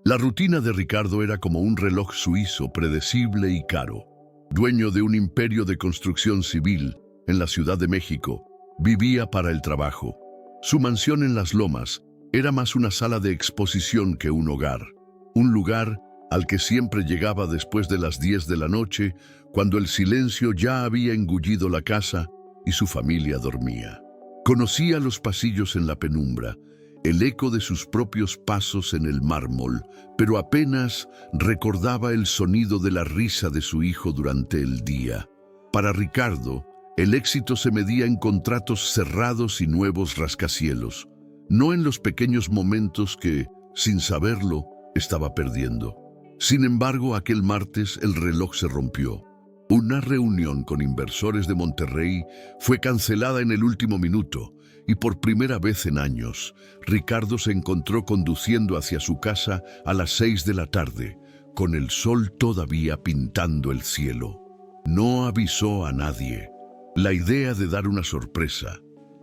La rutina de Ricardo era como un reloj suizo predecible y caro. Dueño de un imperio de construcción civil en la Ciudad de México, vivía para el trabajo. Su mansión en Las Lomas era más una sala de exposición que un hogar. Un lugar al que siempre llegaba después de las 10 de la noche, cuando el silencio ya había engullido la casa y su familia dormía. Conocía los pasillos en la penumbra, el eco de sus propios pasos en el mármol, pero apenas recordaba el sonido de la risa de su hijo durante el día. Para Ricardo, el éxito se medía en contratos cerrados y nuevos rascacielos, no en los pequeños momentos que, sin saberlo, estaba perdiendo. Sin embargo, aquel martes el reloj se rompió. Una reunión con inversores de Monterrey fue cancelada en el último minuto y por primera vez en años, Ricardo se encontró conduciendo hacia su casa a las 6 de la tarde, con el sol todavía pintando el cielo. No avisó a nadie. La idea de dar una sorpresa,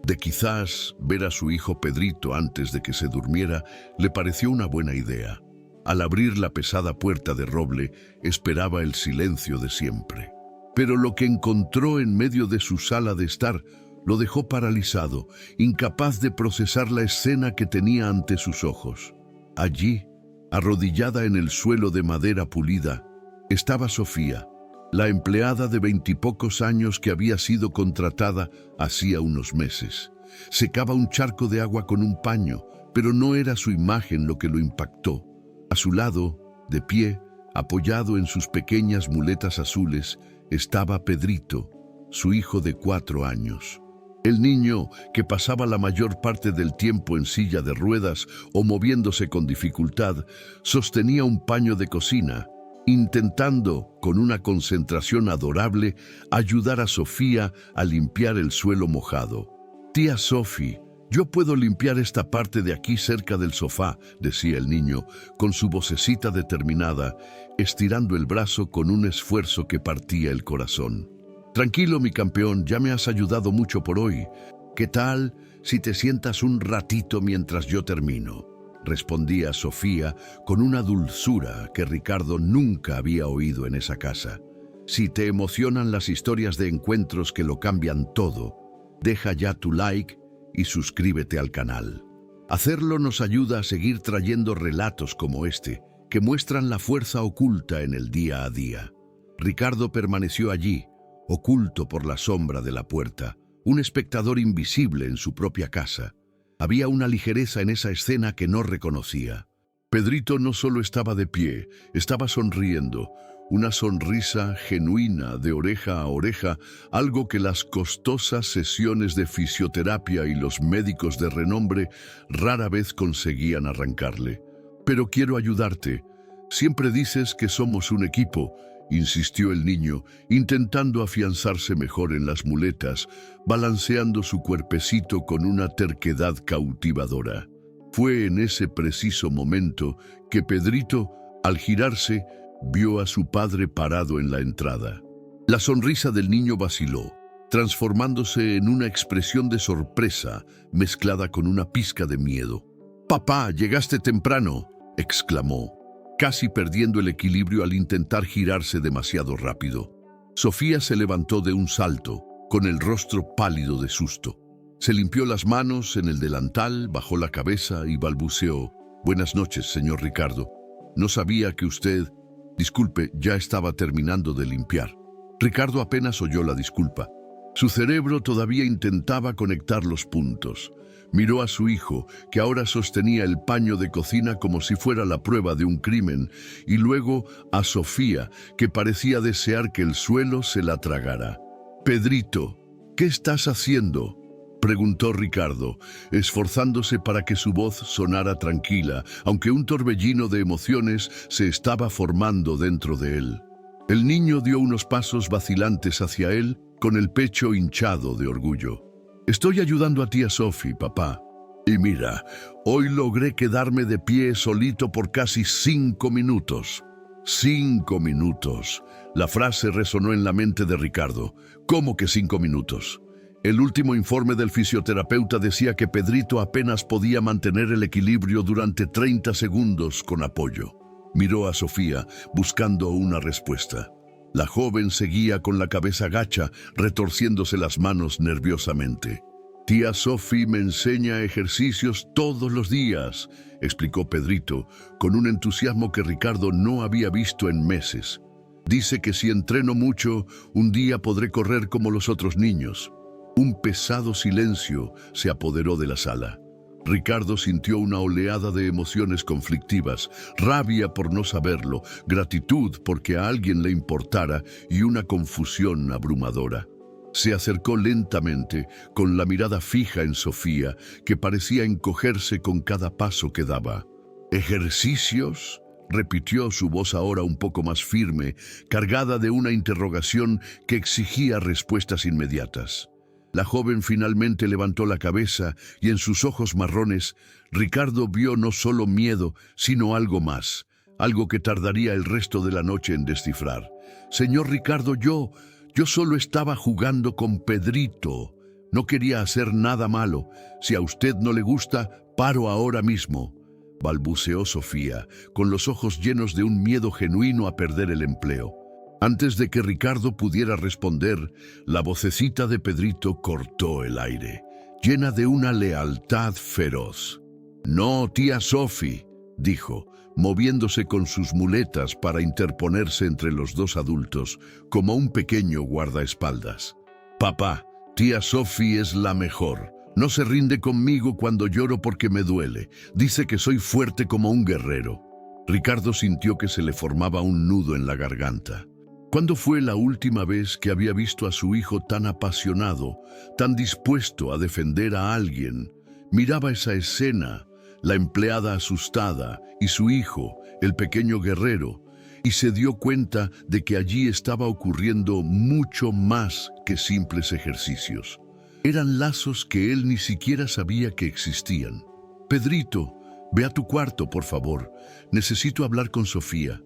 de quizás ver a su hijo Pedrito antes de que se durmiera, le pareció una buena idea. Al abrir la pesada puerta de roble, esperaba el silencio de siempre. Pero lo que encontró en medio de su sala de estar lo dejó paralizado, incapaz de procesar la escena que tenía ante sus ojos. Allí, arrodillada en el suelo de madera pulida, estaba Sofía, la empleada de 20 y pocos años que había sido contratada hacía unos meses. Secaba un charco de agua con un paño, pero no era su imagen lo que lo impactó. A su lado, de pie, apoyado en sus pequeñas muletas azules, estaba Pedrito, su hijo de 4 años. El niño, que pasaba la mayor parte del tiempo en silla de ruedas o moviéndose con dificultad, sostenía un paño de cocina, intentando, con una concentración adorable, ayudar a Sofía a limpiar el suelo mojado. «Tía Sofi, yo puedo limpiar esta parte de aquí cerca del sofá», decía el niño, con su vocecita determinada, estirando el brazo con un esfuerzo que partía el corazón. «Tranquilo, mi campeón, ya me has ayudado mucho por hoy. ¿Qué tal si te sientas un ratito mientras yo termino?», respondía Sofía con una dulzura que Ricardo nunca había oído en esa casa. Si te emocionan las historias de encuentros que lo cambian todo, deja ya tu like y suscríbete al canal. Hacerlo nos ayuda a seguir trayendo relatos como este, que muestran la fuerza oculta en el día a día. Ricardo permaneció allí, oculto por la sombra de la puerta, un espectador invisible en su propia casa. Había una ligereza en esa escena que no reconocía. Pedrito no solo estaba de pie, estaba sonriendo, una sonrisa genuina de oreja a oreja, algo que las costosas sesiones de fisioterapia y los médicos de renombre rara vez conseguían arrancarle. «Pero quiero ayudarte. Siempre dices que somos un equipo», insistió el niño, intentando afianzarse mejor en las muletas, balanceando su cuerpecito con una terquedad cautivadora. Fue en ese preciso momento que Pedrito, al girarse, vio a su padre parado en la entrada. La sonrisa del niño vaciló, transformándose en una expresión de sorpresa mezclada con una pizca de miedo. «Papá, llegaste temprano», exclamó, casi perdiendo el equilibrio al intentar girarse demasiado rápido. Sofía se levantó de un salto, con el rostro pálido de susto. Se limpió las manos en el delantal, bajó la cabeza y balbuceó: «Buenas noches, señor Ricardo. No sabía que usted...». «Disculpe, ya estaba terminando de limpiar». Ricardo apenas oyó la disculpa. Su cerebro todavía intentaba conectar los puntos. Miró a su hijo, que ahora sostenía el paño de cocina como si fuera la prueba de un crimen, y luego a Sofía, que parecía desear que el suelo se la tragara. «Pedrito, ¿qué estás haciendo?», preguntó Ricardo, esforzándose para que su voz sonara tranquila, aunque un torbellino de emociones se estaba formando dentro de él. El niño dio unos pasos vacilantes hacia él, con el pecho hinchado de orgullo. «Estoy ayudando a tía Sofi, papá. Y mira, hoy logré quedarme de pie solito por casi 5 minutos». 5 minutos. La frase resonó en la mente de Ricardo. «¿Cómo que 5 minutos?». El último informe del fisioterapeuta decía que Pedrito apenas podía mantener el equilibrio durante 30 segundos con apoyo. Miró a Sofía, buscando una respuesta. La joven seguía con la cabeza gacha, retorciéndose las manos nerviosamente. «Tía Sofi me enseña ejercicios todos los días», explicó Pedrito, con un entusiasmo que Ricardo no había visto en meses. «Dice que si entreno mucho, un día podré correr como los otros niños». Un pesado silencio se apoderó de la sala. Ricardo sintió una oleada de emociones conflictivas, rabia por no saberlo, gratitud porque a alguien le importara y una confusión abrumadora. Se acercó lentamente, con la mirada fija en Sofía, que parecía encogerse con cada paso que daba. «¿Ejercicios?», repitió, su voz ahora un poco más firme, cargada de una interrogación que exigía respuestas inmediatas. La joven finalmente levantó la cabeza y en sus ojos marrones, Ricardo vio no solo miedo, sino algo más, algo que tardaría el resto de la noche en descifrar. «Señor Ricardo, yo solo estaba jugando con Pedrito. No quería hacer nada malo. Si a usted no le gusta, paro ahora mismo», balbuceó Sofía, con los ojos llenos de un miedo genuino a perder el empleo. Antes de que Ricardo pudiera responder, la vocecita de Pedrito cortó el aire, llena de una lealtad feroz. «No, tía Sofi», dijo, moviéndose con sus muletas para interponerse entre los dos adultos, como un pequeño guardaespaldas. «Papá, tía Sofi es la mejor. No se rinde conmigo cuando lloro porque me duele. Dice que soy fuerte como un guerrero». Ricardo sintió que se le formaba un nudo en la garganta. ¿Cuándo fue la última vez que había visto a su hijo tan apasionado, tan dispuesto a defender a alguien? Miraba esa escena, la empleada asustada y su hijo, el pequeño guerrero, y se dio cuenta de que allí estaba ocurriendo mucho más que simples ejercicios. Eran lazos que él ni siquiera sabía que existían. «Pedrito, ve a tu cuarto, por favor. Necesito hablar con Sofía»,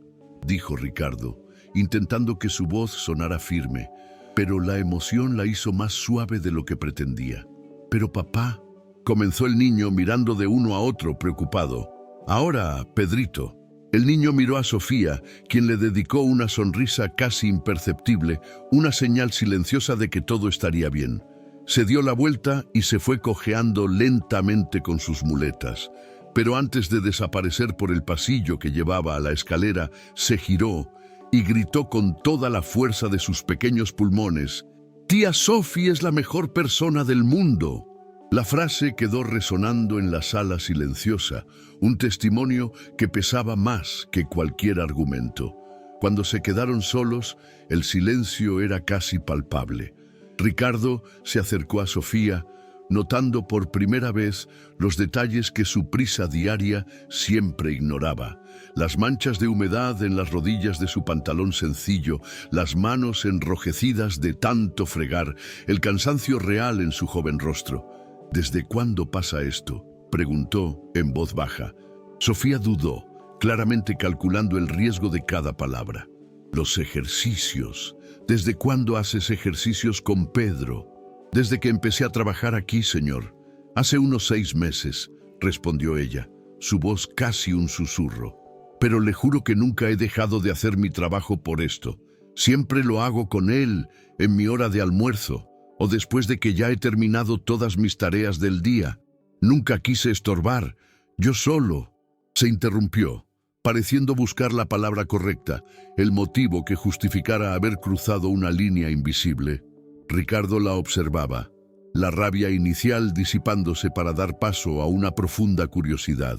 dijo Ricardo, intentando que su voz sonara firme, pero la emoción la hizo más suave de lo que pretendía. «Pero papá», comenzó el niño mirando de uno a otro preocupado. «Ahora, Pedrito». El niño miró a Sofía, quien le dedicó una sonrisa casi imperceptible, una señal silenciosa de que todo estaría bien. Se dio la vuelta y se fue cojeando lentamente con sus muletas. Pero antes de desaparecer por el pasillo que llevaba a la escalera, se giró y gritó con toda la fuerza de sus pequeños pulmones: «Tía Sofi es la mejor persona del mundo». La frase quedó resonando en la sala silenciosa, un testimonio que pesaba más que cualquier argumento. Cuando se quedaron solos, el silencio era casi palpable. Ricardo se acercó a Sofía, notando por primera vez los detalles que su prisa diaria siempre ignoraba. Las manchas de humedad en las rodillas de su pantalón sencillo, las manos enrojecidas de tanto fregar, el cansancio real en su joven rostro. «¿Desde cuándo pasa esto?», preguntó en voz baja. Sofía dudó, claramente calculando el riesgo de cada palabra. «Los ejercicios. ¿Desde cuándo haces ejercicios con Pedro?» «Desde que empecé a trabajar aquí, señor. Hace unos 6 meses», respondió ella, su voz casi un susurro. «Pero le juro que nunca he dejado de hacer mi trabajo por esto. Siempre lo hago con él, en mi hora de almuerzo, o después de que ya he terminado todas mis tareas del día. Nunca quise estorbar. Yo solo». Se interrumpió, pareciendo buscar la palabra correcta, el motivo que justificara haber cruzado una línea invisible. Ricardo la observaba, la rabia inicial disipándose para dar paso a una profunda curiosidad.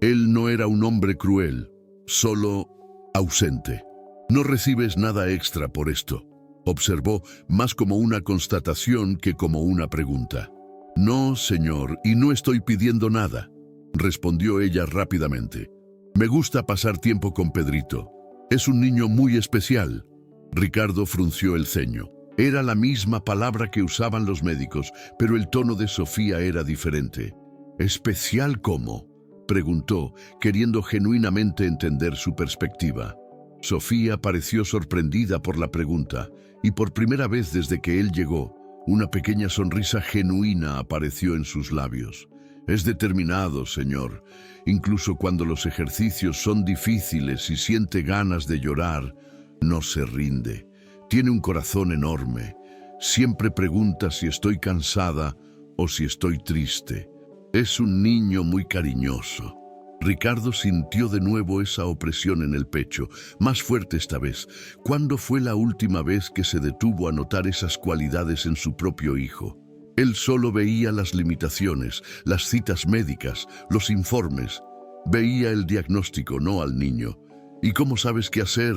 Él no era un hombre cruel, solo ausente. «No recibes nada extra por esto», observó, más como una constatación que como una pregunta. «No, señor, y no estoy pidiendo nada», respondió ella rápidamente. «Me gusta pasar tiempo con Pedrito. Es un niño muy especial». Ricardo frunció el ceño. Era la misma palabra que usaban los médicos, pero el tono de Sofía era diferente. «¿Especial cómo?», preguntó, queriendo genuinamente entender su perspectiva. Sofía pareció sorprendida por la pregunta, y por primera vez desde que él llegó, Una pequeña sonrisa genuina apareció en sus labios. Es determinado, señor. Incluso cuando los ejercicios son difíciles y siente ganas de llorar, no se rinde. Tiene un corazón enorme. Siempre pregunta si estoy cansada o si estoy triste. Es un niño muy cariñoso. Ricardo sintió de nuevo esa opresión en el pecho, más fuerte esta vez. ¿Cuándo fue la última vez que se detuvo a notar esas cualidades en su propio hijo? Él solo veía las limitaciones, las citas médicas, los informes. Veía el diagnóstico, no al niño. ¿Y cómo sabes qué hacer?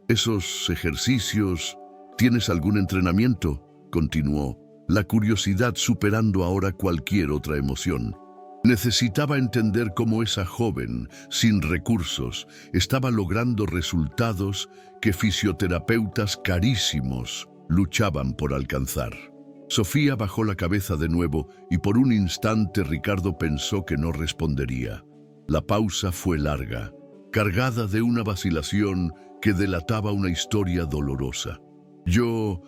¿Esos ejercicios? ¿Tienes algún entrenamiento?, continuó, la curiosidad superando ahora cualquier otra emoción. Necesitaba entender cómo esa joven, sin recursos, estaba logrando resultados que fisioterapeutas carísimos luchaban por alcanzar. Sofía bajó la cabeza de nuevo y por un instante Ricardo pensó que no respondería. La pausa fue larga, cargada de una vacilación que delataba una historia dolorosa. Yo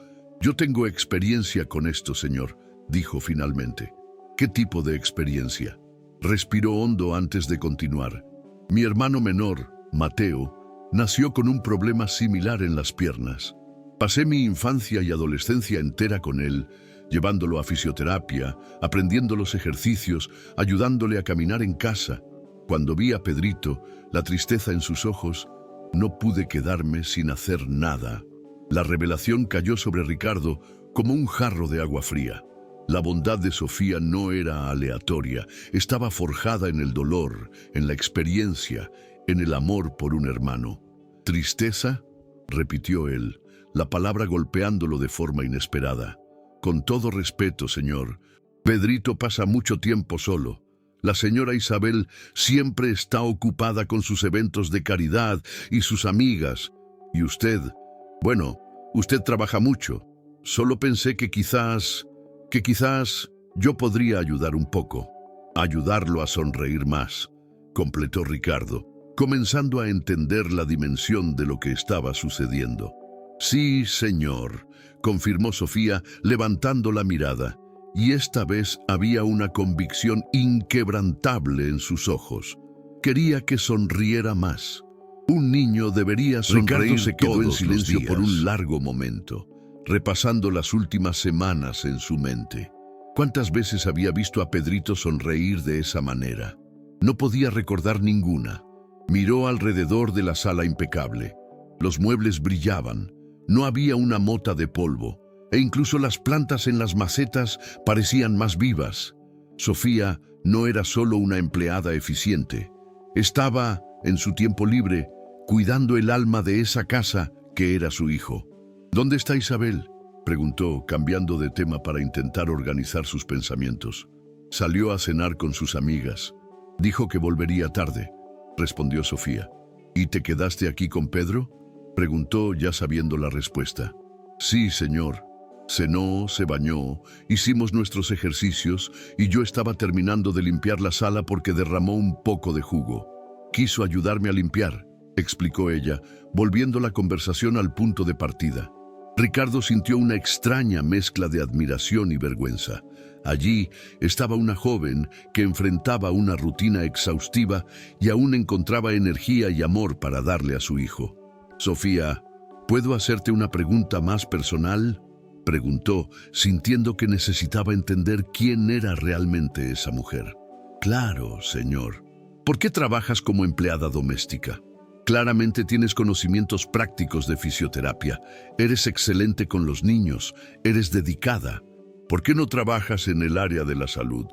tengo experiencia con esto, señor, dijo finalmente. ¿Qué tipo de experiencia? Respiró hondo antes de continuar. Mi hermano menor, Mateo, nació con un problema similar en las piernas. Pasé mi infancia y adolescencia entera con él, llevándolo a fisioterapia, aprendiendo los ejercicios, ayudándole a caminar en casa. Cuando vi a Pedrito, la tristeza en sus ojos, no pude quedarme sin hacer nada. La revelación cayó sobre Ricardo como un jarro de agua fría. La bondad de Sofía no era aleatoria, estaba forjada en el dolor, en la experiencia, en el amor por un hermano. ¿Tristeza?, repitió él, la palabra golpeándolo de forma inesperada. Con todo respeto, señor, Pedrito pasa mucho tiempo solo. La señora Isabel siempre está ocupada con sus eventos de caridad y sus amigas. Y usted, bueno, usted trabaja mucho. Solo pensé que quizás yo podría ayudar un poco. Ayudarlo a sonreír más, completó Ricardo, comenzando a entender la dimensión de lo que estaba sucediendo. Sí, señor, confirmó Sofía, levantando la mirada, y esta vez había una convicción inquebrantable en sus ojos. Quería que sonriera más. Un niño debería sonreír. Ricardo se quedó en silencio por un largo momento, repasando las últimas semanas en su mente. ¿Cuántas veces había visto a Pedrito sonreír de esa manera? No podía recordar ninguna. Miró alrededor de la sala impecable. Los muebles brillaban. No había una mota de polvo, e incluso las plantas en las macetas parecían más vivas. Sofía no era solo una empleada eficiente. Estaba, en su tiempo libre, cuidando el alma de esa casa que era su hijo. ¿Dónde está Isabel?, preguntó, cambiando de tema para intentar organizar sus pensamientos. Salió a cenar con sus amigas. Dijo que volvería tarde, respondió Sofía. ¿Y te quedaste aquí con Pedro?, preguntó, ya sabiendo la respuesta. Sí, señor. Cenó, se bañó, hicimos nuestros ejercicios y yo estaba terminando de limpiar la sala porque derramó un poco de jugo. Quiso ayudarme a limpiar, explicó ella, volviendo la conversación al punto de partida. Ricardo sintió una extraña mezcla de admiración y vergüenza. Allí estaba una joven que enfrentaba una rutina exhaustiva y aún encontraba energía y amor para darle a su hijo. Sofía, ¿puedo hacerte una pregunta más personal?, preguntó, sintiendo que necesitaba entender quién era realmente esa mujer. Claro, señor. ¿Por qué trabajas como empleada doméstica? Claramente tienes conocimientos prácticos de fisioterapia. Eres excelente con los niños. Eres dedicada. ¿Por qué no trabajas en el área de la salud?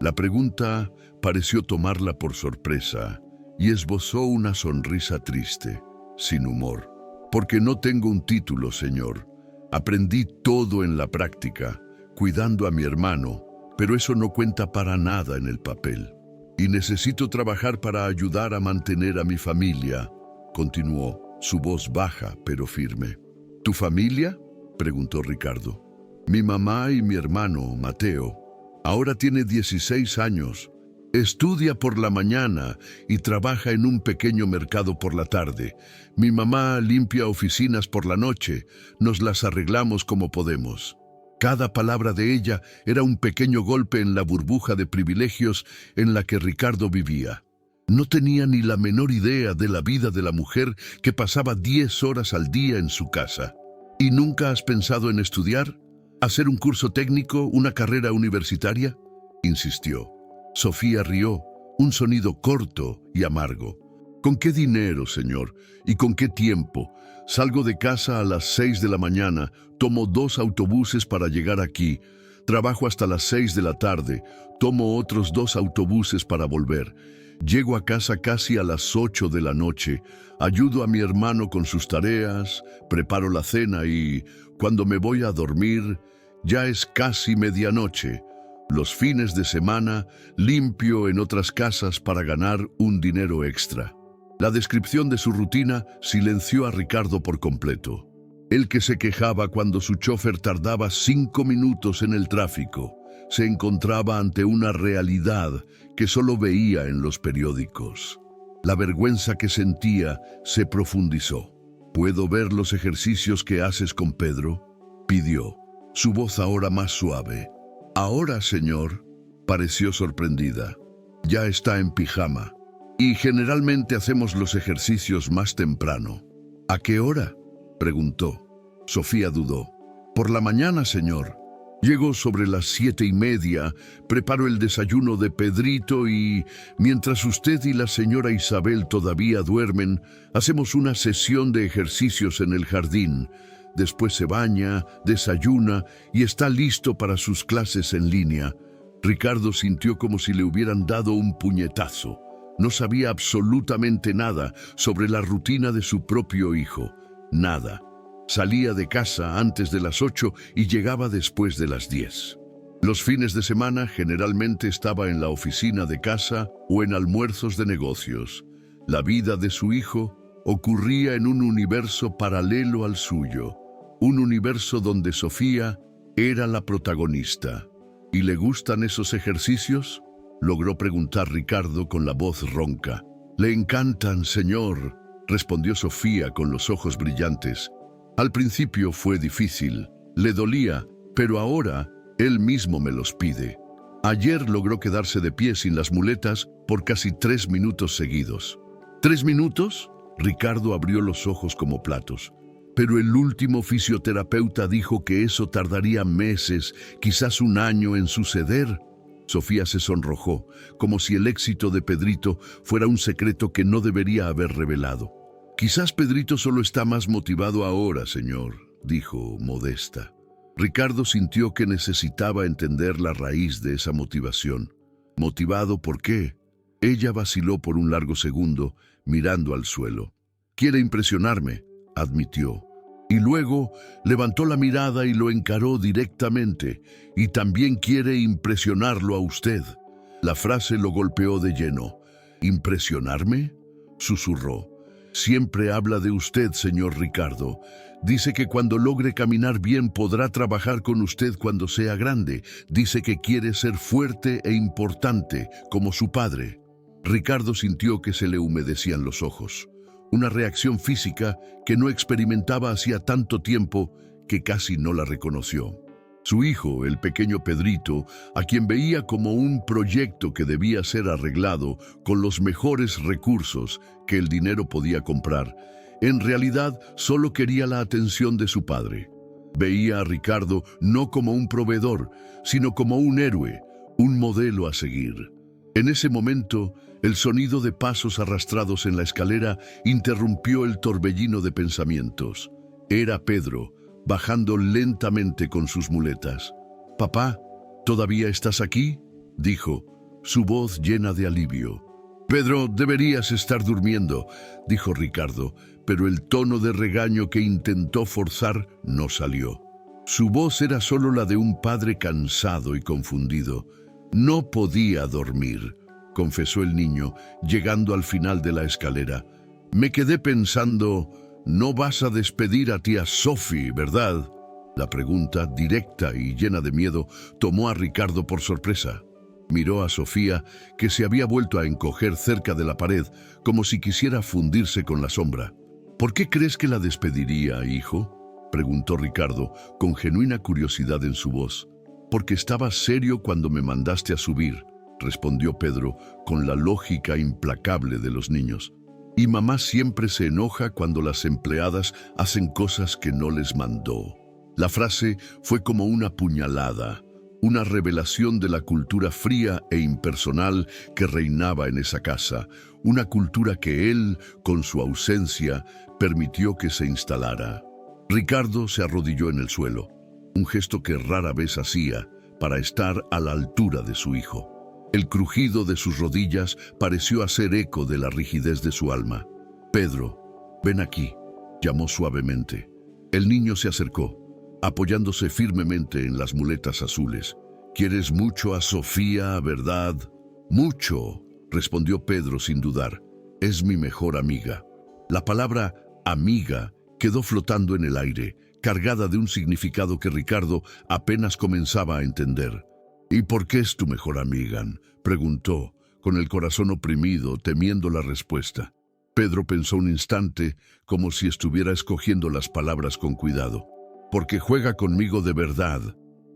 La pregunta pareció tomarla por sorpresa y esbozó una sonrisa triste, sin humor. Porque no tengo un título, señor. Aprendí todo en la práctica, cuidando a mi hermano, pero eso no cuenta para nada en el papel. Y necesito trabajar para ayudar a mantener a mi familia, continuó, su voz baja pero firme. ¿Tu familia?, preguntó Ricardo. Mi mamá y mi hermano, Mateo. Ahora tiene 16 años. Estudia por la mañana y trabaja en un pequeño mercado por la tarde. Mi mamá limpia oficinas por la noche. Nos las arreglamos como podemos. Cada palabra de ella era un pequeño golpe en la burbuja de privilegios en la que Ricardo vivía. No tenía ni la menor idea de la vida de la mujer que pasaba 10 horas al día en su casa. ¿Y nunca has pensado en estudiar? ¿Hacer un curso técnico, una carrera universitaria? Insistió. Sofía rió, un sonido corto y amargo. ¿Con qué dinero, señor? ¿Y con qué tiempo? Salgo de casa a las 6 de la mañana, tomo 2 autobuses para llegar aquí, trabajo hasta las 6 de la tarde, tomo otros 2 autobuses para volver. Llego a casa casi a las 8 de la noche, ayudo a mi hermano con sus tareas, preparo la cena y, cuando me voy a dormir, ya es casi medianoche. Los fines de semana limpio en otras casas para ganar un dinero extra. La descripción de su rutina silenció a Ricardo por completo. El que se quejaba cuando su chofer tardaba 5 minutos en el tráfico, se encontraba ante una realidad que solo veía en los periódicos. La vergüenza que sentía se profundizó. ¿Puedo ver los ejercicios que haces con Pedro?, pidió, su voz ahora más suave. Ahora, señor, pareció sorprendida. Ya está en pijama. Y generalmente hacemos los ejercicios más temprano. ¿A qué hora?, preguntó. Sofía dudó. Por la mañana, señor. Llego sobre las 7:30, preparo el desayuno de Pedrito y, mientras usted y la señora Isabel todavía duermen, hacemos una sesión de ejercicios en el jardín. Después se baña, desayuna y está listo para sus clases en línea. Ricardo sintió como si le hubieran dado un puñetazo. No sabía absolutamente nada sobre la rutina de su propio hijo. Nada. Salía de casa antes de las 8 y llegaba después de las 10. Los fines de semana generalmente estaba en la oficina de casa o en almuerzos de negocios. La vida de su hijo ocurría en un universo paralelo al suyo, un universo donde Sofía era la protagonista. ¿Y le gustan esos ejercicios?, logró preguntar Ricardo con la voz ronca. «Le encantan, señor», respondió Sofía con los ojos brillantes. Al principio fue difícil, le dolía, pero ahora él mismo me los pide. Ayer logró quedarse de pie sin las muletas por casi 3 minutos seguidos. ¿3 minutos? Ricardo abrió los ojos como platos. Pero el último fisioterapeuta dijo que eso tardaría meses, quizás un año en suceder. Sofía se sonrojó, como si el éxito de Pedrito fuera un secreto que no debería haber revelado. «Quizás Pedrito solo está más motivado ahora, señor», dijo, modesta. Ricardo sintió que necesitaba entender la raíz de esa motivación. ¿Motivado por qué? Ella vaciló por un largo segundo, mirando al suelo. «Quiere impresionarme», admitió. Y luego levantó la mirada y lo encaró directamente. «Y también quiere impresionarlo a usted». La frase lo golpeó de lleno. «¿Impresionarme?», susurró. «Siempre habla de usted, señor Ricardo. Dice que cuando logre caminar bien podrá trabajar con usted cuando sea grande. Dice que quiere ser fuerte e importante, como su padre». Ricardo sintió que se le humedecían los ojos. Una reacción física que no experimentaba hacía tanto tiempo que casi no la reconoció. Su hijo, el pequeño Pedrito, a quien veía como un proyecto que debía ser arreglado con los mejores recursos que el dinero podía comprar, en realidad solo quería la atención de su padre. Veía a Ricardo no como un proveedor, sino como un héroe, un modelo a seguir. En ese momento, el sonido de pasos arrastrados en la escalera interrumpió el torbellino de pensamientos. Era Pedro, bajando lentamente con sus muletas. «Papá, ¿todavía estás aquí?», dijo, su voz llena de alivio. «Pedro, deberías estar durmiendo», dijo Ricardo, pero el tono de regaño que intentó forzar no salió. Su voz era solo la de un padre cansado y confundido. «No podía dormir», confesó el niño, llegando al final de la escalera. «Me quedé pensando, no vas a despedir a tía Sophie, ¿verdad?». La pregunta, directa y llena de miedo, tomó a Ricardo por sorpresa. Miró a Sofía, que se había vuelto a encoger cerca de la pared, como si quisiera fundirse con la sombra. «¿Por qué crees que la despediría, hijo?», preguntó Ricardo, con genuina curiosidad en su voz. Porque estaba serio cuando me mandaste a subir, respondió Pedro, con la lógica implacable de los niños. Y mamá siempre se enoja cuando las empleadas hacen cosas que no les mandó. La frase fue como una puñalada, una revelación de la cultura fría e impersonal que reinaba en esa casa, una cultura que él, con su ausencia, permitió que se instalara. Ricardo se arrodilló en el suelo, un gesto que rara vez hacía para estar a la altura de su hijo. El crujido de sus rodillas pareció hacer eco de la rigidez de su alma. «Pedro, ven aquí», llamó suavemente. El niño se acercó, apoyándose firmemente en las muletas azules. «Quieres mucho a Sofía, ¿verdad?» «Mucho», respondió Pedro sin dudar. «Es mi mejor amiga». La palabra amiga quedó flotando en el aire, cargada de un significado que Ricardo apenas comenzaba a entender. «¿Y por qué es tu mejor amiga?», preguntó, con el corazón oprimido, temiendo la respuesta. Pedro pensó un instante, como si estuviera escogiendo las palabras con cuidado. «Porque juega conmigo de verdad,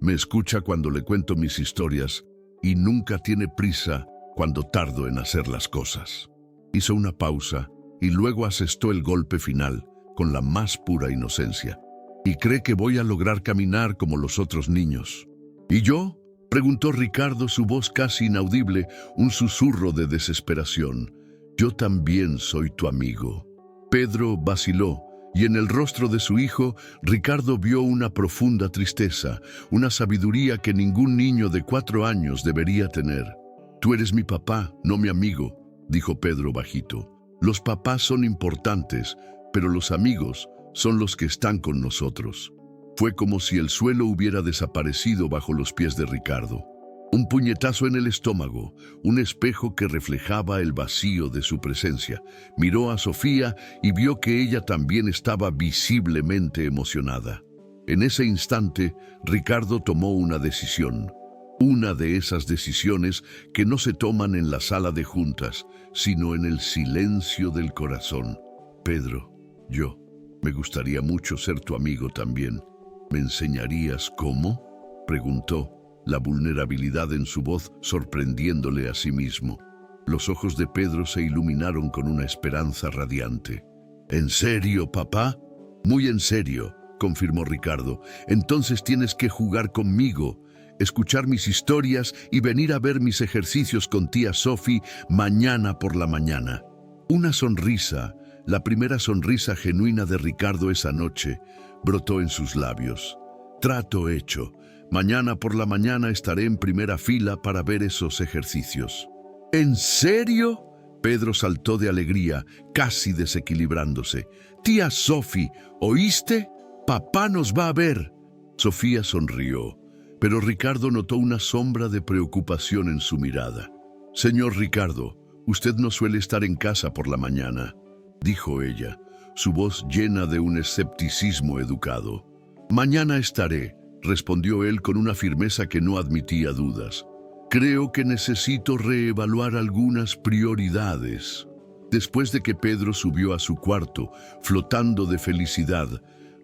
me escucha cuando le cuento mis historias y nunca tiene prisa cuando tardo en hacer las cosas». Hizo una pausa y luego asestó el golpe final con la más pura inocencia. «Y cree que voy a lograr caminar como los otros niños». «¿Y yo?», preguntó Ricardo, su voz casi inaudible, un susurro de desesperación. «Yo también soy tu amigo». Pedro vaciló, y en el rostro de su hijo, Ricardo vio una profunda tristeza, una sabiduría que ningún niño de 4 años debería tener. «Tú eres mi papá, no mi amigo», dijo Pedro bajito. «Los papás son importantes, pero los amigos son los que están con nosotros». Fue como si el suelo hubiera desaparecido bajo los pies de Ricardo. Un puñetazo en el estómago, un espejo que reflejaba el vacío de su presencia. Miró a Sofía y vio que ella también estaba visiblemente emocionada. En ese instante, Ricardo tomó una decisión. Una de esas decisiones que no se toman en la sala de juntas, sino en el silencio del corazón. «Pedro, me gustaría mucho ser tu amigo también. ¿Me enseñarías cómo?», preguntó, la vulnerabilidad en su voz sorprendiéndole a sí mismo. Los ojos de Pedro se iluminaron con una esperanza radiante. «¿En serio, papá?». «Muy en serio», confirmó Ricardo. «Entonces tienes que jugar conmigo, escuchar mis historias y venir a ver mis ejercicios con tía Sophie mañana por la mañana». Una sonrisa, la primera sonrisa genuina de Ricardo esa noche, brotó en sus labios. «Trato hecho. Mañana por la mañana estaré en primera fila para ver esos ejercicios». «¿En serio?». Pedro saltó de alegría, casi desequilibrándose. «Tía Sophie, ¿oíste? Papá nos va a ver». Sofía sonrió, pero Ricardo notó una sombra de preocupación en su mirada. «Señor Ricardo, usted no suele estar en casa por la mañana», dijo ella, su voz llena de un escepticismo educado. «Mañana estaré», respondió él con una firmeza que no admitía dudas. «Creo que necesito reevaluar algunas prioridades». Después de que Pedro subió a su cuarto, flotando de felicidad,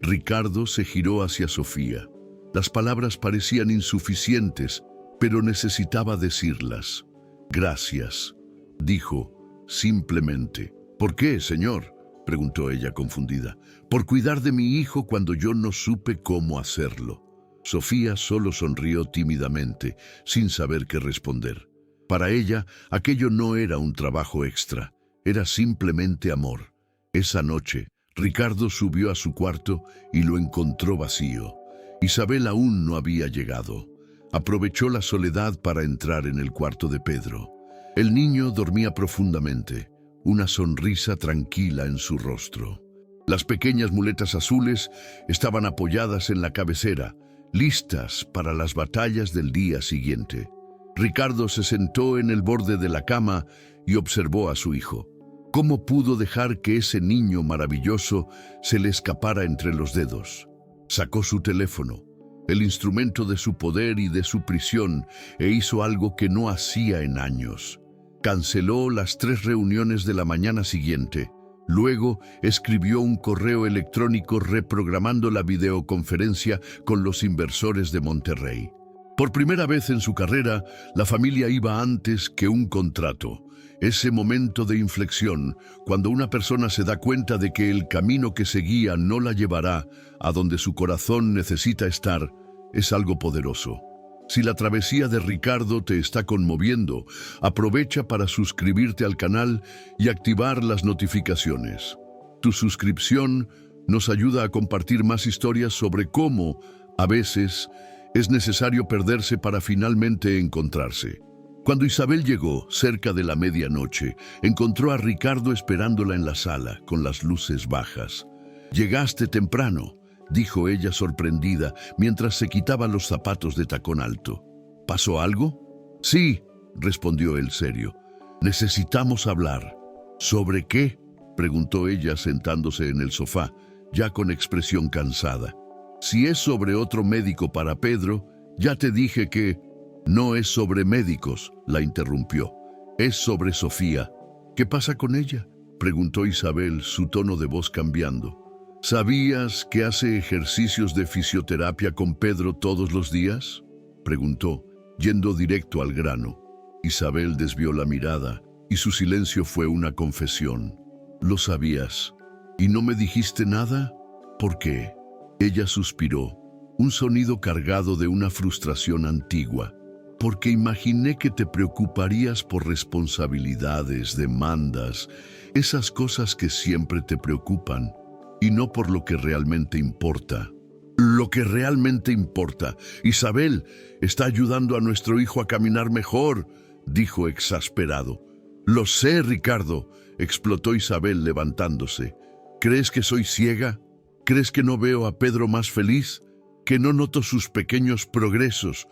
Ricardo se giró hacia Sofía. Las palabras parecían insuficientes, pero necesitaba decirlas. «Gracias», dijo, simplemente. «¿Por qué, señor?», preguntó ella confundida. «Por cuidar de mi hijo cuando yo no supe cómo hacerlo». Sofía solo sonrió tímidamente, sin saber qué responder. Para ella, aquello no era un trabajo extra, era simplemente amor. Esa noche, Ricardo subió a su cuarto y lo encontró vacío. Isabel aún no había llegado. Aprovechó la soledad para entrar en el cuarto de Pedro. El niño dormía profundamente, una sonrisa tranquila en su rostro. Las pequeñas muletas azules estaban apoyadas en la cabecera, listas para las batallas del día siguiente. Ricardo se sentó en el borde de la cama y observó a su hijo. ¿Cómo pudo dejar que ese niño maravilloso se le escapara entre los dedos? Sacó su teléfono, el instrumento de su poder y de su prisión, e hizo algo que no hacía en años. Canceló las 3 reuniones de la mañana siguiente, Luego escribió un correo electrónico reprogramando la videoconferencia con los inversores de Monterrey. Por primera vez en su carrera, la familia iba antes que un contrato. Ese momento de inflexión, cuando una persona se da cuenta de que el camino que seguía no la llevará a donde su corazón necesita estar, es algo poderoso. Si la travesía de Ricardo te está conmoviendo, aprovecha para suscribirte al canal y activar las notificaciones. Tu suscripción nos ayuda a compartir más historias sobre cómo, a veces, es necesario perderse para finalmente encontrarse. Cuando Isabel llegó, cerca de la medianoche, encontró a Ricardo esperándola en la sala, con las luces bajas. «Llegaste temprano», dijo ella sorprendida, mientras se quitaba los zapatos de tacón alto. «¿Pasó algo?» «Sí», respondió él serio. «Necesitamos hablar». «¿Sobre qué?», preguntó ella sentándose en el sofá, ya con expresión cansada. «Si es sobre otro médico para Pedro, ya te dije que...» «No es sobre médicos», la interrumpió. «Es sobre Sofía». «¿Qué pasa con ella?», preguntó Isabel, su tono de voz cambiando. «¿Sabías que hace ejercicios de fisioterapia con Pedro todos los días?», preguntó, yendo directo al grano. Isabel desvió la mirada y su silencio fue una confesión. «Lo sabías. ¿Y no me dijiste nada? ¿Por qué?». Ella suspiró, un sonido cargado de una frustración antigua. «Porque imaginé que te preocuparías por responsabilidades, demandas, esas cosas que siempre te preocupan, y no por lo que realmente importa». «Lo que realmente importa. Isabel está ayudando a nuestro hijo a caminar mejor», dijo exasperado. «Lo sé, Ricardo», explotó Isabel levantándose. «¿Crees que soy ciega? ¿Crees que no veo a Pedro más feliz? ¿Que no noto sus pequeños progresos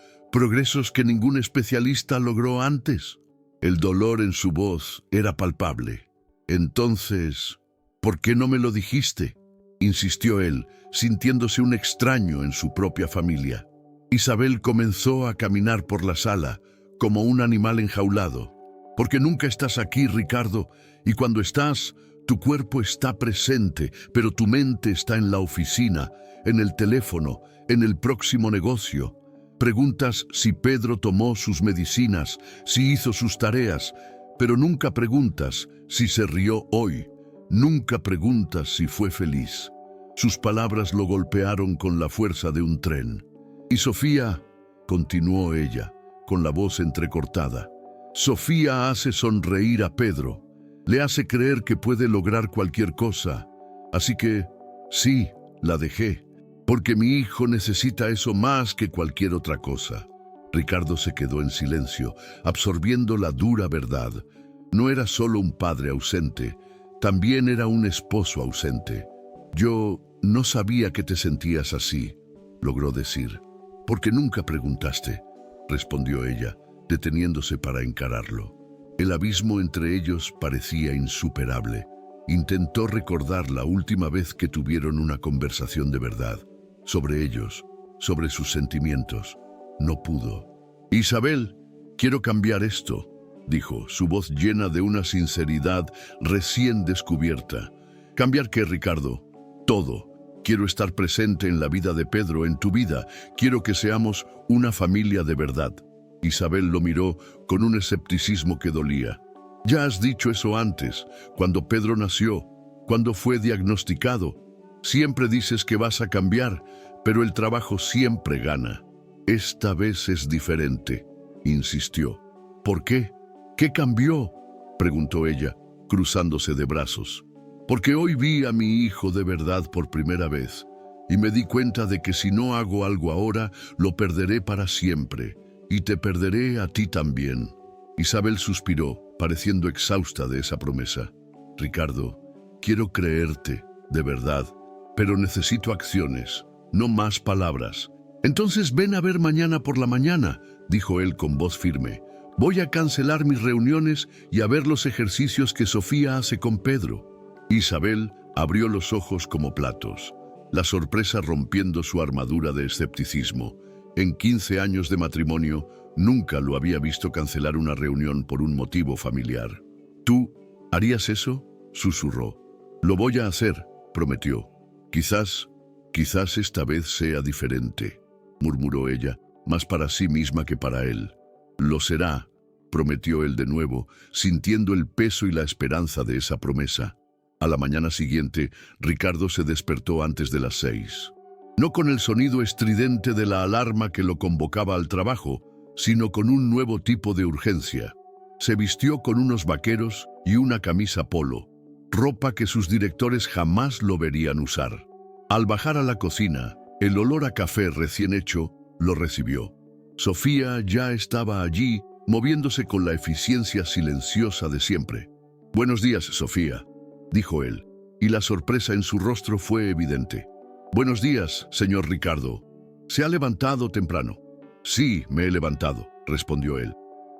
que ningún especialista logró antes?». El dolor en su voz era palpable. «Entonces, ¿por qué no me lo dijiste?», insistió él, sintiéndose un extraño en su propia familia. Isabel comenzó a caminar por la sala, como un animal enjaulado. «Porque nunca estás aquí, Ricardo, y cuando estás, tu cuerpo está presente, pero tu mente está en la oficina, en el teléfono, en el próximo negocio. Preguntas si Pedro tomó sus medicinas, si hizo sus tareas, pero nunca preguntas si se rió hoy, nunca preguntas si fue feliz». Sus palabras lo golpearon con la fuerza de un tren. «Y Sofía», continuó ella, con la voz entrecortada, «Sofía hace sonreír a Pedro, le hace creer que puede lograr cualquier cosa. Así que, sí, la dejé, porque mi hijo necesita eso más que cualquier otra cosa». Ricardo se quedó en silencio, absorbiendo la dura verdad. No era solo un padre ausente, también era un esposo ausente. «Yo no sabía que te sentías así», logró decir. «Porque nunca preguntaste», respondió ella, deteniéndose para encararlo. El abismo entre ellos parecía insuperable. Intentó recordar la última vez que tuvieron una conversación de verdad, sobre ellos, sobre sus sentimientos. No pudo. «Isabel, quiero cambiar esto», dijo, su voz llena de una sinceridad recién descubierta. «¿Cambiar qué, Ricardo?» «Todo. Quiero estar presente en la vida de Pedro, en tu vida. Quiero que seamos una familia de verdad». Isabel lo miró con un escepticismo que dolía. «Ya has dicho eso antes, cuando Pedro nació, cuando fue diagnosticado. Siempre dices que vas a cambiar, pero el trabajo siempre gana. Esta vez es diferente», insistió. «¿Por qué? ¿Qué cambió?», preguntó ella, cruzándose de brazos. «Porque hoy vi a mi hijo de verdad por primera vez, y me di cuenta de que si no hago algo ahora, lo perderé para siempre, y te perderé a ti también». Isabel suspiró, pareciendo exhausta de esa promesa. «Ricardo, quiero creerte, de verdad, pero necesito acciones, no más palabras». «Entonces ven a ver mañana por la mañana», dijo él con voz firme. «Voy a cancelar mis reuniones y a ver los ejercicios que Sofía hace con Pedro». Isabel abrió los ojos como platos, la sorpresa rompiendo su armadura de escepticismo. En 15 años de matrimonio, nunca lo había visto cancelar una reunión por un motivo familiar. «¿Tú harías eso?», susurró. Lo voy a hacer, prometió. Quizás esta vez sea diferente, murmuró ella, más para sí misma que para él. Lo será, prometió él de nuevo, sintiendo el peso y la esperanza de esa promesa. A la mañana siguiente, Ricardo se despertó antes de las 6. No con el sonido estridente de la alarma que lo convocaba al trabajo, sino con un nuevo tipo de urgencia. Se vistió con unos vaqueros y una camisa polo, ropa que sus directores jamás lo verían usar. Al bajar a la cocina, el olor a café recién hecho lo recibió. Sofía ya estaba allí, moviéndose con la eficiencia silenciosa de siempre. «Buenos días, Sofía», dijo él, y la sorpresa en su rostro fue evidente. «Buenos días, señor Ricardo. ¿Se ha levantado temprano?» «Sí, me he levantado», respondió él.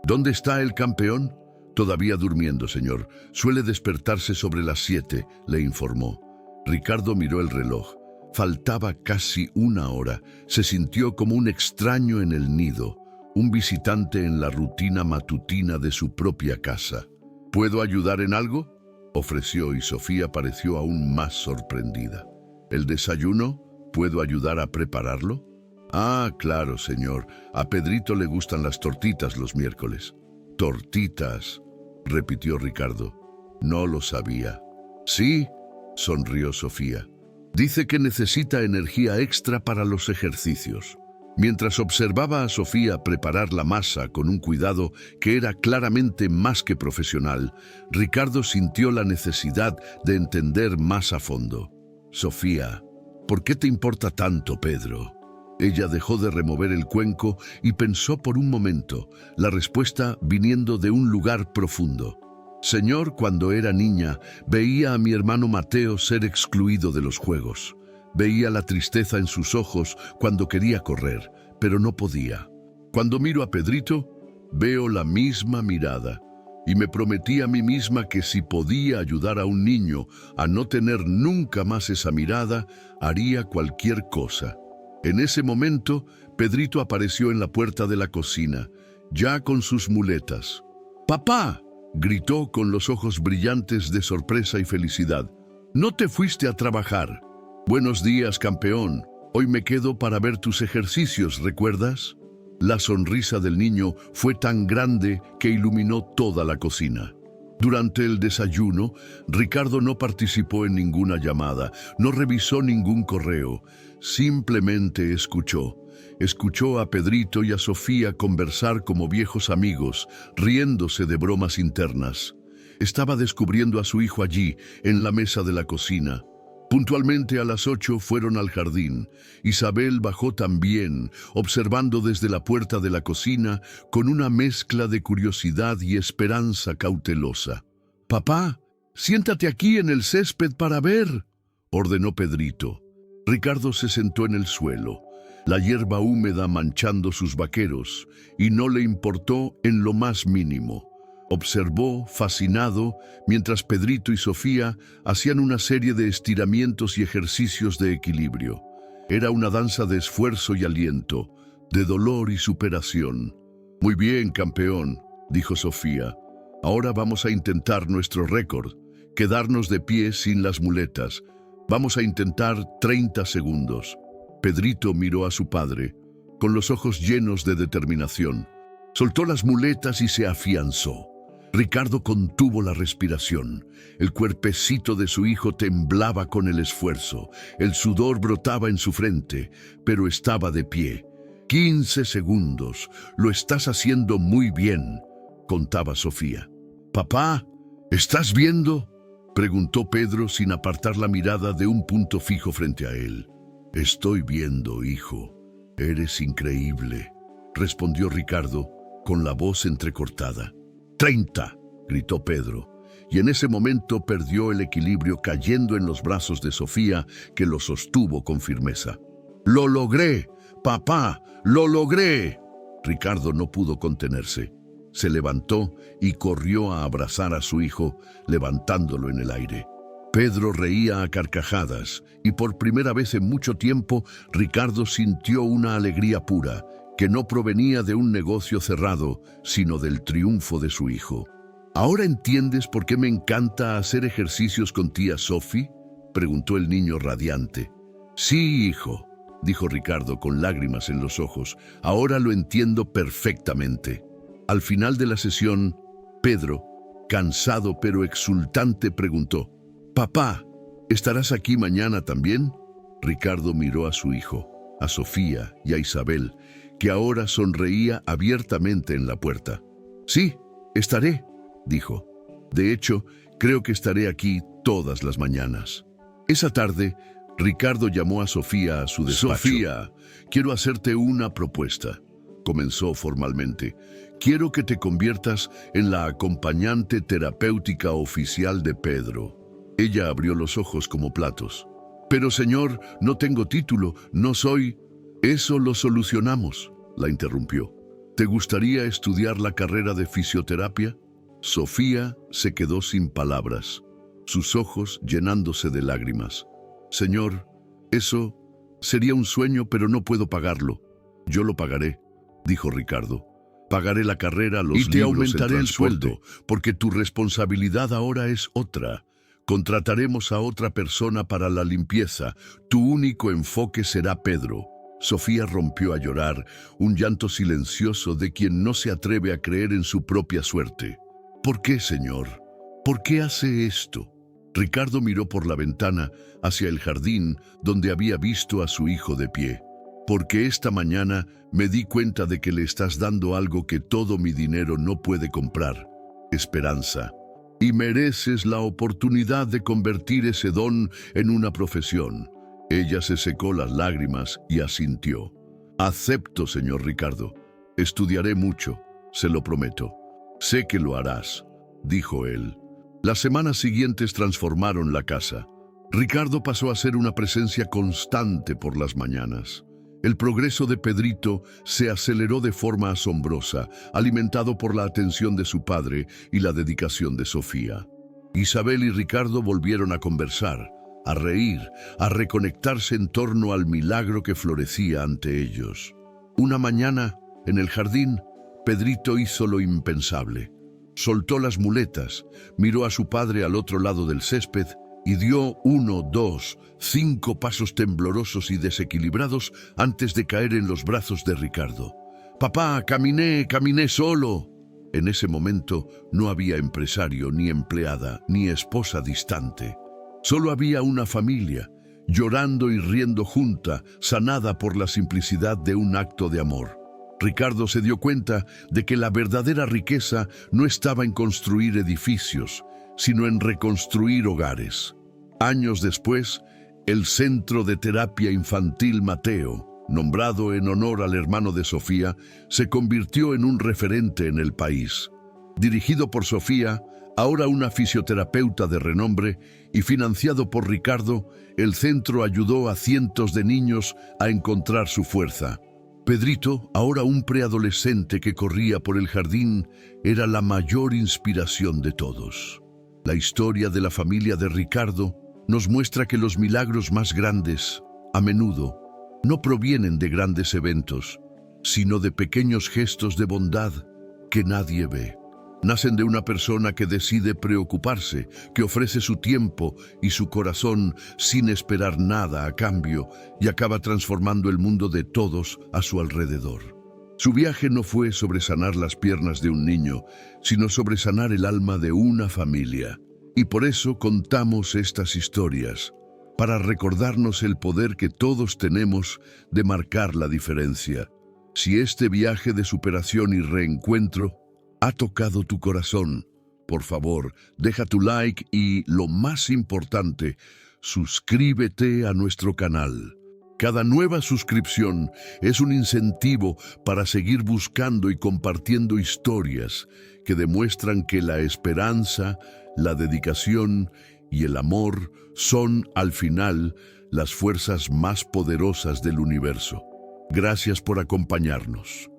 «¿Dónde está el campeón?» «Todavía durmiendo, señor. Suele despertarse sobre las 7», le informó. Ricardo miró el reloj. Faltaba casi una hora. Se sintió como un extraño en el nido, un visitante en la rutina matutina de su propia casa. «¿Puedo ayudar en algo?», ofreció, y Sofía pareció aún más sorprendida. «¿El desayuno? ¿Puedo ayudar a prepararlo?» «Ah, claro, señor. A Pedrito le gustan las tortitas los miércoles». «¿Tortitas?», repitió Ricardo. «No lo sabía». «Sí», sonrió Sofía. «Dice que necesita energía extra para los ejercicios». Mientras observaba a Sofía preparar la masa con un cuidado que era claramente más que profesional, Ricardo sintió la necesidad de entender más a fondo. «Sofía, ¿por qué te importa tanto Pedro?». Ella dejó de remover el cuenco y pensó por un momento, la respuesta viniendo de un lugar profundo. «Señor, cuando era niña, veía a mi hermano Mateo ser excluido de los juegos. Veía la tristeza en sus ojos cuando quería correr, pero no podía. Cuando miro a Pedrito, veo la misma mirada, y me prometí a mí misma que si podía ayudar a un niño a no tener nunca más esa mirada, haría cualquier cosa». En ese momento, Pedrito apareció en la puerta de la cocina, ya con sus muletas. «¡Papá!», gritó con los ojos brillantes de sorpresa y felicidad. «¿No te fuiste a trabajar?». «Buenos días, campeón. Hoy me quedo para ver tus ejercicios, ¿recuerdas?». La sonrisa del niño fue tan grande que iluminó toda la cocina. Durante el desayuno, Ricardo no participó en ninguna llamada, no revisó ningún correo, simplemente escuchó. Escuchó a Pedrito y a Sofía conversar como viejos amigos, riéndose de bromas internas. Estaba descubriendo a su hijo allí, en la mesa de la cocina. Puntualmente a las 8 fueron al jardín. Isabel bajó también, observando desde la puerta de la cocina con una mezcla de curiosidad y esperanza cautelosa. «Papá, siéntate aquí en el césped para ver», ordenó Pedrito. Ricardo se sentó en el suelo, la hierba húmeda manchando sus vaqueros, y no le importó en lo más mínimo. Observó, fascinado, mientras Pedrito y Sofía hacían una serie de estiramientos y ejercicios de equilibrio. Era una danza de esfuerzo y aliento, de dolor y superación. «Muy bien, campeón», dijo Sofía. «Ahora vamos a intentar nuestro récord, quedarnos de pie sin las muletas. Vamos a intentar 30 segundos». Pedrito miró a su padre, con los ojos llenos de determinación. Soltó las muletas y se afianzó. Ricardo contuvo la respiración. El cuerpecito de su hijo temblaba con el esfuerzo. El sudor brotaba en su frente, pero estaba de pie. 15 segundos. Lo estás haciendo muy bien, contaba Sofía. «Papá, ¿estás viendo?», preguntó Pedro sin apartar la mirada de un punto fijo frente a él. «Estoy viendo, hijo. Eres increíble», respondió Ricardo con la voz entrecortada. «30», gritó Pedro, y en ese momento perdió el equilibrio cayendo en los brazos de Sofía, que lo sostuvo con firmeza. «¡Lo logré! ¡Papá! ¡Lo logré!». Ricardo no pudo contenerse. Se levantó y corrió a abrazar a su hijo, levantándolo en el aire. Pedro reía a carcajadas, y por primera vez en mucho tiempo Ricardo sintió una alegría pura, que no provenía de un negocio cerrado, sino del triunfo de su hijo. ¿Ahora entiendes por qué me encanta hacer ejercicios con tía Sophie?, preguntó el niño radiante. Sí, hijo, dijo Ricardo con lágrimas en los ojos. Ahora lo entiendo perfectamente. Al final de la sesión, Pedro, cansado pero exultante, preguntó: «Papá, ¿estarás aquí mañana también?». Ricardo miró a su hijo, a Sofía y a Isabel, que ahora sonreía abiertamente en la puerta. «Sí, estaré», dijo. «De hecho, creo que estaré aquí todas las mañanas». Esa tarde, Ricardo llamó a Sofía a su despacho. «Sofía, quiero hacerte una propuesta», comenzó formalmente. «Quiero que te conviertas en la acompañante terapéutica oficial de Pedro». Ella abrió los ojos como platos. «Pero señor, no tengo título, no soy...». «Eso lo solucionamos», la interrumpió. «¿Te gustaría estudiar la carrera de fisioterapia?». Sofía se quedó sin palabras, sus ojos llenándose de lágrimas. «Señor, eso sería un sueño, pero no puedo pagarlo». «Yo lo pagaré», dijo Ricardo. «Pagaré la carrera, los libros, y te aumentaré el sueldo, porque tu responsabilidad ahora es otra. Contrataremos a otra persona para la limpieza. Tu único enfoque será Pedro». Sofía rompió a llorar, un llanto silencioso de quien no se atreve a creer en su propia suerte. «¿Por qué, señor? ¿Por qué hace esto?». Ricardo miró por la ventana hacia el jardín donde había visto a su hijo de pie. «Porque esta mañana me di cuenta de que le estás dando algo que todo mi dinero no puede comprar: esperanza. Y mereces la oportunidad de convertir ese don en una profesión». Ella se secó las lágrimas y asintió. «Acepto, señor Ricardo. Estudiaré mucho, se lo prometo». «Sé que lo harás», dijo él. Las semanas siguientes transformaron la casa. Ricardo pasó a ser una presencia constante por las mañanas. El progreso de Pedrito se aceleró de forma asombrosa, alimentado por la atención de su padre y la dedicación de Sofía. Isabel y Ricardo volvieron a conversar, a reír, a reconectarse en torno al milagro que florecía ante ellos. Una mañana, en el jardín, Pedrito hizo lo impensable. Soltó las muletas, miró a su padre al otro lado del césped y dio 1, 2, 5 pasos temblorosos y desequilibrados antes de caer en los brazos de Ricardo. «Papá, caminé solo». En ese momento no había empresario, ni empleada, ni esposa distante. Solo había una familia, llorando y riendo junta, sanada por la simplicidad de un acto de amor. Ricardo se dio cuenta de que la verdadera riqueza no estaba en construir edificios, sino en reconstruir hogares. Años después, el Centro de Terapia Infantil Mateo, nombrado en honor al hermano de Sofía, se convirtió en un referente en el país. Dirigido por Sofía, ahora una fisioterapeuta de renombre, y financiado por Ricardo, el centro ayudó a cientos de niños a encontrar su fuerza. Pedrito, ahora un preadolescente que corría por el jardín, era la mayor inspiración de todos. La historia de la familia de Ricardo nos muestra que los milagros más grandes, a menudo, no provienen de grandes eventos, sino de pequeños gestos de bondad que nadie ve. Nacen de una persona que decide preocuparse, que ofrece su tiempo y su corazón sin esperar nada a cambio y acaba transformando el mundo de todos a su alrededor. Su viaje no fue sobre sanar las piernas de un niño, sino sobre sanar el alma de una familia. Y por eso contamos estas historias, para recordarnos el poder que todos tenemos de marcar la diferencia. Si este viaje de superación y reencuentro ha tocado tu corazón, por favor, deja tu like y, lo más importante, suscríbete a nuestro canal. Cada nueva suscripción es un incentivo para seguir buscando y compartiendo historias que demuestran que la esperanza, la dedicación y el amor son, al final, las fuerzas más poderosas del universo. Gracias por acompañarnos.